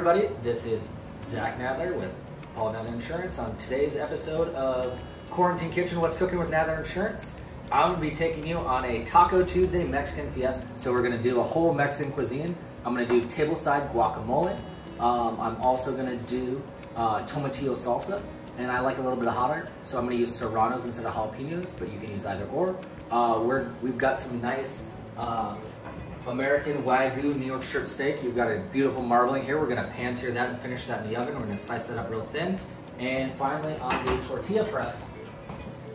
everybody, this is Zach Nadler with Paul Nadler Insurance. On today's episode of Quarantine Kitchen, What's Cooking with Nadler Insurance, I'm going to be taking you on a Taco Tuesday Mexican fiesta. So we're going to do a whole Mexican cuisine. I'm going to do tableside guacamole. I'm also going to do Tomatillo Salsa, and I like a little bit of hotter, so I'm going to use serranos instead of jalapenos, but you can use either or. We've got some nice American Waygu New York strip steak. You've got a beautiful marbling here. We're going to pan sear that and finish that in the oven. We're going to slice that up real thin. And finally, on the tortilla press,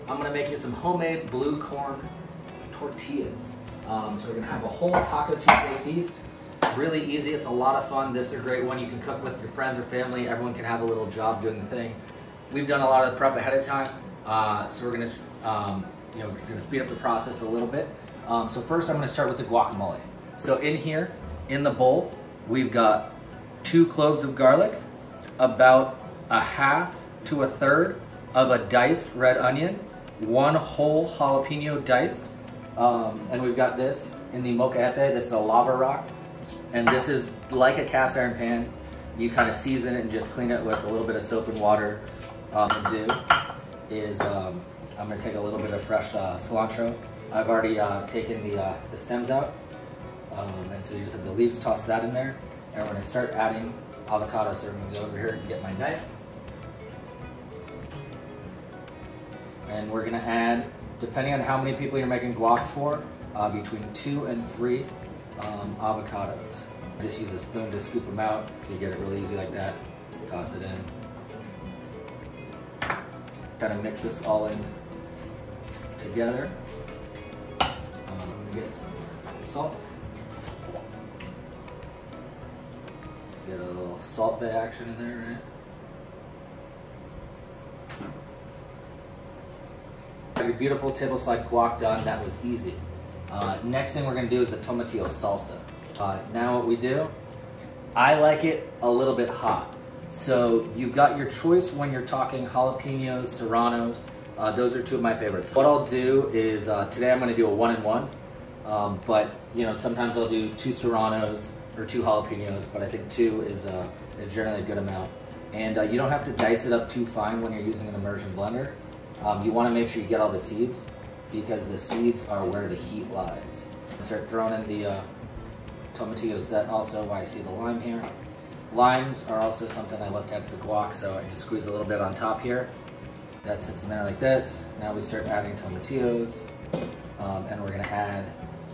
I'm going to make you some homemade blue corn tortillas. So we're going to have a whole Taco Tuesday feast. Really easy. It's a lot of fun. This is a great one you can cook with your friends or family. Everyone can have a little job doing the thing. We've done a lot of the prep ahead of time, so we're going to speed up the process a little bit. So first, I'm going to start with the guacamole. So in here, in the bowl, we've got 2 cloves of garlic, about a half to a third of a diced red onion, 1 whole jalapeno diced, and we've got this in the molcajete. This is a lava rock, and this is like a cast iron pan. You kind of season it and just clean it with a little bit of soap and water. I'm going to take a little bit of fresh cilantro. I've already taken the stems out, and so you just have the leaves, toss that in there, and we're going to start adding avocado. So I'm going to go over here and get my knife, and we're going to add, depending on how many people you're making guac for, between 2 and 3 avocados. Just use a spoon to scoop them out so you get it really easy like that. Toss it in. Kind of mix this all in together. I'm going to get some salt. Get a little salt bay action in there, right? Your beautiful tableside guac done. That was easy. Next thing we're going to do is the Tomatillo Salsa. Now what we do, I like it a little bit hot. So you've got your choice when you're talking jalapenos, serranos. Those are 2 of my favorites. What I'll do is, today I'm going to do a 1-in-1, but sometimes I'll do 2 serranos or 2 jalapenos, but I think 2 is generally a good amount. And you don't have to dice it up too fine when you're using an immersion blender. You want to make sure you get all the seeds, because the seeds are where the heat lies. Start throwing in the tomatillos. That also why I see the lime here. Limes are also something I love to add to the guac, so I just squeeze a little bit on top here. That sits in there like this. Now we start adding tomatillos, and we're going to add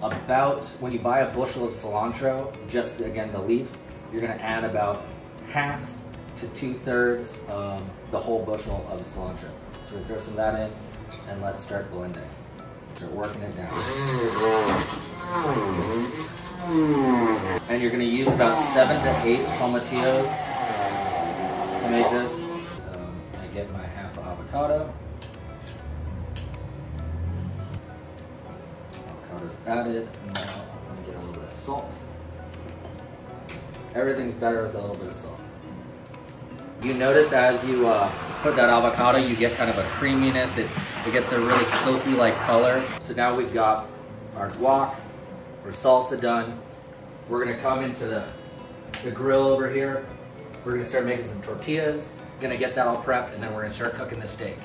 about, when you buy a bushel of cilantro, just again the leaves, you're going to add about half to 2/3 the whole bushel of cilantro. So we throw some of that in, and let's start blending. Start working it down. And you're going to use about 7 to 8 tomatillos to make this. So I get my half avocado. Avocado's added, and now I'm going to get a little bit of salt. Everything's better with a little bit of salt. You notice as you put that avocado, you get kind of a creaminess. It gets a really silky like color. So now we've got our guac, our salsa done. We're gonna come into the grill over here. We're gonna start making some tortillas. Gonna get that all prepped, and then we're gonna start cooking the steak.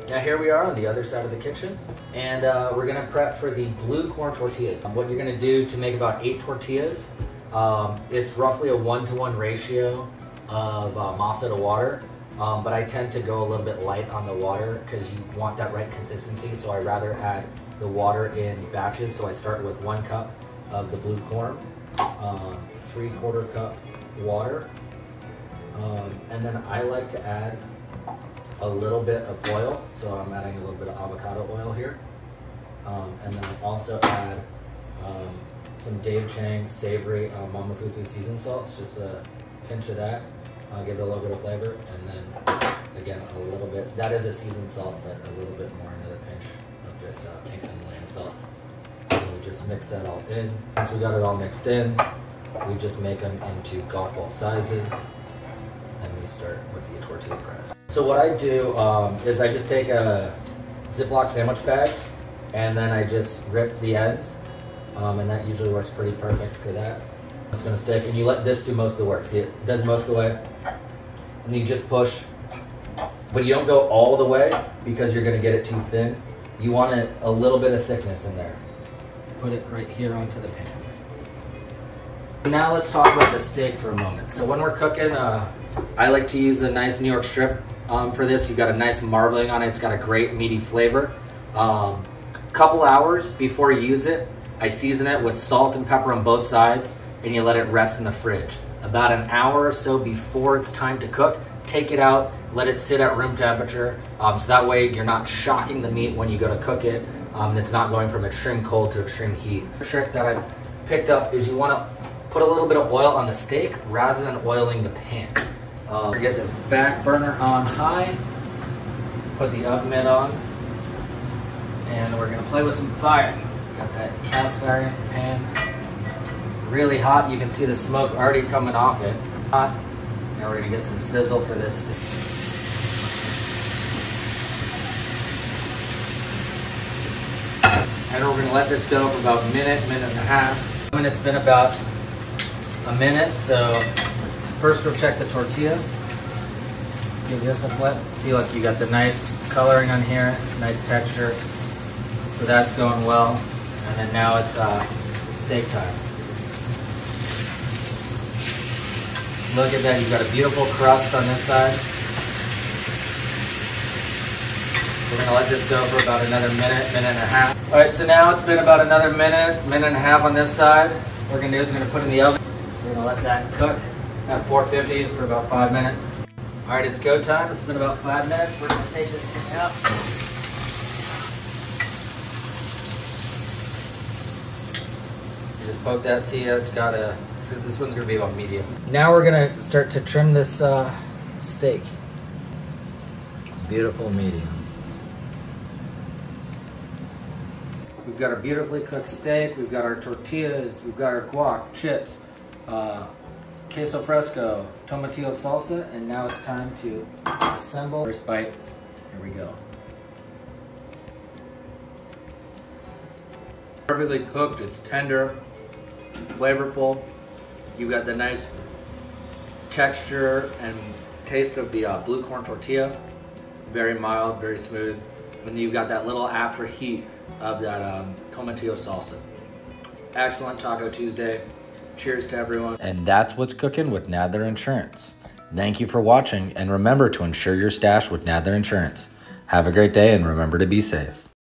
Now here we are on the other side of the kitchen, and we're gonna prep for the blue corn tortillas. What you're gonna do to make about 8 tortillas, it's roughly a 1-to-1 ratio of masa to water, but I tend to go a little bit light on the water because you want that right consistency, so I rather add the water in batches. So I start with 1 cup of the blue corn, 3/4 cup water, and then I like to add a little bit of oil, so I'm adding a little bit of avocado oil here, and then I also add some Dave Chang savory Momofuku seasoned salts, just a pinch of that. Give it a little bit of flavor, and then again a little bit, that is a seasoned salt, but a little bit more, another pinch of just pink Himalayan salt. And we just mix that all in. Once we got it all mixed in, we just make them into golf ball sizes, and we start with the tortilla press. So what I do is I just take a Ziploc sandwich bag, and then I just rip the ends, and that usually works pretty perfect for that. It's gonna stick, and you let this do most of the work. See, it does most of the way. And then you just push, but you don't go all the way because you're gonna get it too thin. You want a little bit of thickness in there. Put it right here onto the pan. Now let's talk about the steak for a moment. So when we're cooking, I like to use a nice New York strip for this. You've got a nice marbling on it. It's got a great meaty flavor. Couple hours before you use it, I season it with salt and pepper on both sides, and you let it rest in the fridge. About an hour or so before it's time to cook, take it out, let it sit at room temperature, so that way you're not shocking the meat when you go to cook it. It's not going from extreme cold to extreme heat. The trick that I picked up is you want to put a little bit of oil on the steak rather than oiling the pan. Get this back burner on high, put the oven mitt on, and we're gonna play with some fire. Got that cast iron pan really hot. You can see the smoke already coming off it. Hot. Now we're gonna get some sizzle for this steak. And we're gonna let this go for about a minute, minute and a half. When it's been about a minute, so first we'll check the tortilla. Give this a flip. See, like you got the nice coloring on here, nice texture. So that's going well. And then now it's steak time. Look at that, you've got a beautiful crust on this side. We're gonna let this go for about another minute, minute and a half. All right, so now it's been about another minute, minute and a half on this side. What we're gonna do is we're gonna put it in the oven. We're gonna let that cook at 450 for about 5 minutes. All right, it's go time. It's been about 5 minutes. We're gonna take this thing out. You just poke that, see it's got a, this one's gonna be about medium. Now we're gonna start to trim this steak. Beautiful medium. We've got our beautifully cooked steak, we've got our tortillas, we've got our guac, chips, queso fresco, tomatillo salsa, and now it's time to assemble. First bite, here we go. Perfectly cooked, it's tender, flavorful. You've got the nice texture and taste of the blue corn tortilla. Very mild, very smooth. And you've got that little after heat of that Tomatillo Salsa. Excellent Taco Tuesday. Cheers to everyone. And that's what's cooking with Nadler Insurance. Thank you for watching, and remember to insure your stash with Nadler Insurance. Have a great day, and remember to be safe.